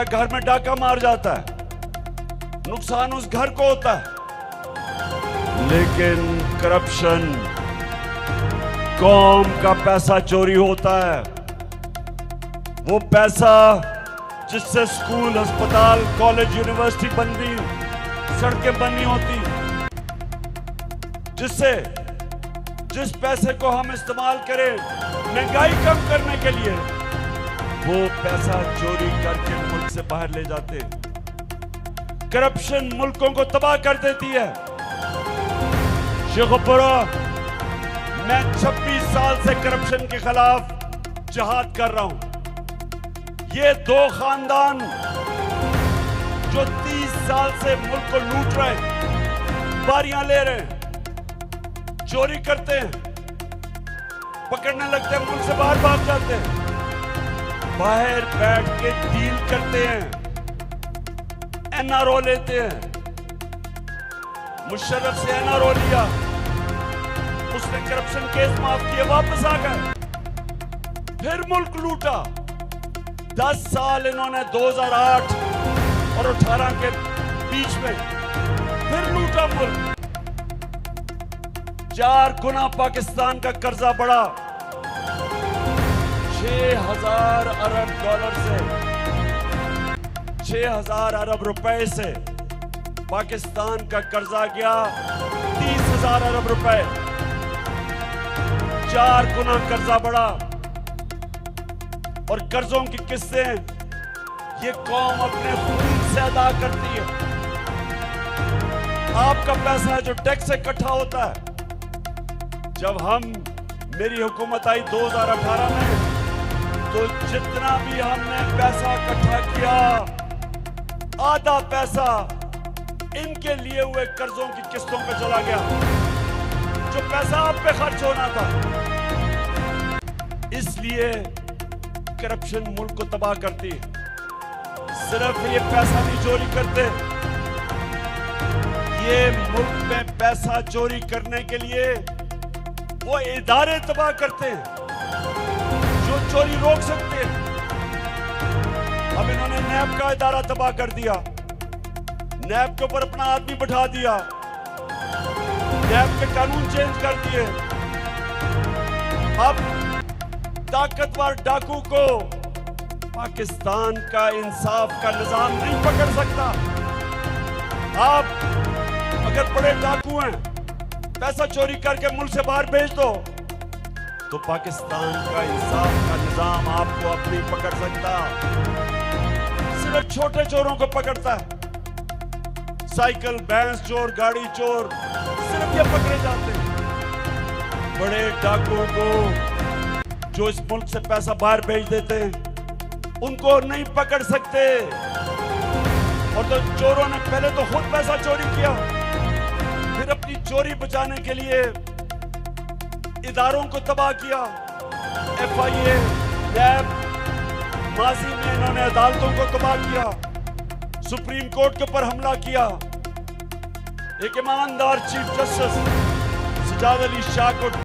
ہے گھر میں ڈاکہ مار جاتا ہے، نقصان اس گھر کو ہوتا ہے. لیکن کرپشن قوم کا پیسہ چوری ہوتا ہے. وہ پیسہ جس سے سکول، ہسپتال، کالج، یونیورسٹی بنتی، سڑکیں بننی ہوتی، جس پیسے کو ہم استعمال کریں مہنگائی کم کرنے کے لیے، وہ پیسہ چوری کر کے ملک سے باہر لے جاتے. کرپشن ملکوں کو تباہ کر دیتی ہے. شیخ پورہ، میں 26 سال سے کرپشن کے خلاف جہاد کر رہا ہوں. یہ دو خاندان جو 30 سال سے ملک کو لوٹ رہے ہیں، باریاں لے رہے ہیں، چوری کرتے ہیں، پکڑنے لگتے ہیں، ملک سے باہر بھاگ جاتے ہیں، باہر بیٹھ کے ڈیل کرتے ہیں، این آر او لیتے ہیں. مشرف سے این آر او لیا، اس نے کرپشن کیس معاف کیے، واپس آ گئے، پھر ملک لوٹا. 10 سال انہوں نے 2008 اور 18 کے بیچ میں پھر لوٹا ملک. 4 گنا پاکستان کا قرضہ بڑھا. 6,000 ارب ڈالر سے، 6,000 ارب روپے سے پاکستان کا قرضہ گیا 30,000 ارب روپے. 4 گنا قرضہ بڑھا. اور قرضوں کی قسطیں یہ قوم اپنے خون سے ادا کرتی ہے. آپ کا پیسہ ہے جو ٹیکس سے اکٹھا ہوتا ہے. جب میری حکومت آئی 2018 میں، تو جتنا بھی ہم نے پیسہ اکٹھا کیا، آدھا پیسہ ان کے لیے ہوئے قرضوں کی قسطوں پہ چلا گیا، جو پیسہ آپ پہ خرچ ہونا تھا. اس لیے کرپشن ملک کو تباہ کرتی ہے. صرف یہ پیسہ نہیں چوری کرتے، یہ ملک میں پیسہ چوری کرنے کے لیے وہ ادارے تباہ کرتے ہیں جو چوری روک سکتے ہیں. اب انہوں نے نیب کا ادارہ تباہ کر دیا، نیب کے اوپر اپنا آدمی بٹھا دیا، نیب کے قانون چینج کر دیے. اب طاقتور ڈاکو کو پاکستان کا انصاف کا نظام نہیں پکڑ سکتا. آپ اگر بڑے ڈاکو ہیں، پیسہ چوری کر کے ملک سے باہر بھیج دو، تو پاکستان کا انصاف کا نظام آپ کو اب نہیں پکڑ سکتا. صرف چھوٹے چوروں کو پکڑتا ہے. سائیکل، بھینس چور، گاڑی چور، صرف یہ پکڑے جاتے ہیں. بڑے ڈاکو کو جو اس ملک سے پیسہ باہر بھیج دیتے ہیں، ان کو نہیں پکڑ سکتے. اور تو چوروں نے پہلے تو خود پیسہ چوری کیا، پھر اپنی چوری بچانے کے لیے اداروں کو تباہ کیا. ایف آئی اے، نیب، ماضی میں انہوں نے عدالتوں کو تباہ کیا، سپریم کورٹ کے اوپر حملہ کیا. ایک ایماندار چیف جسٹس سجاد علی شاہ کو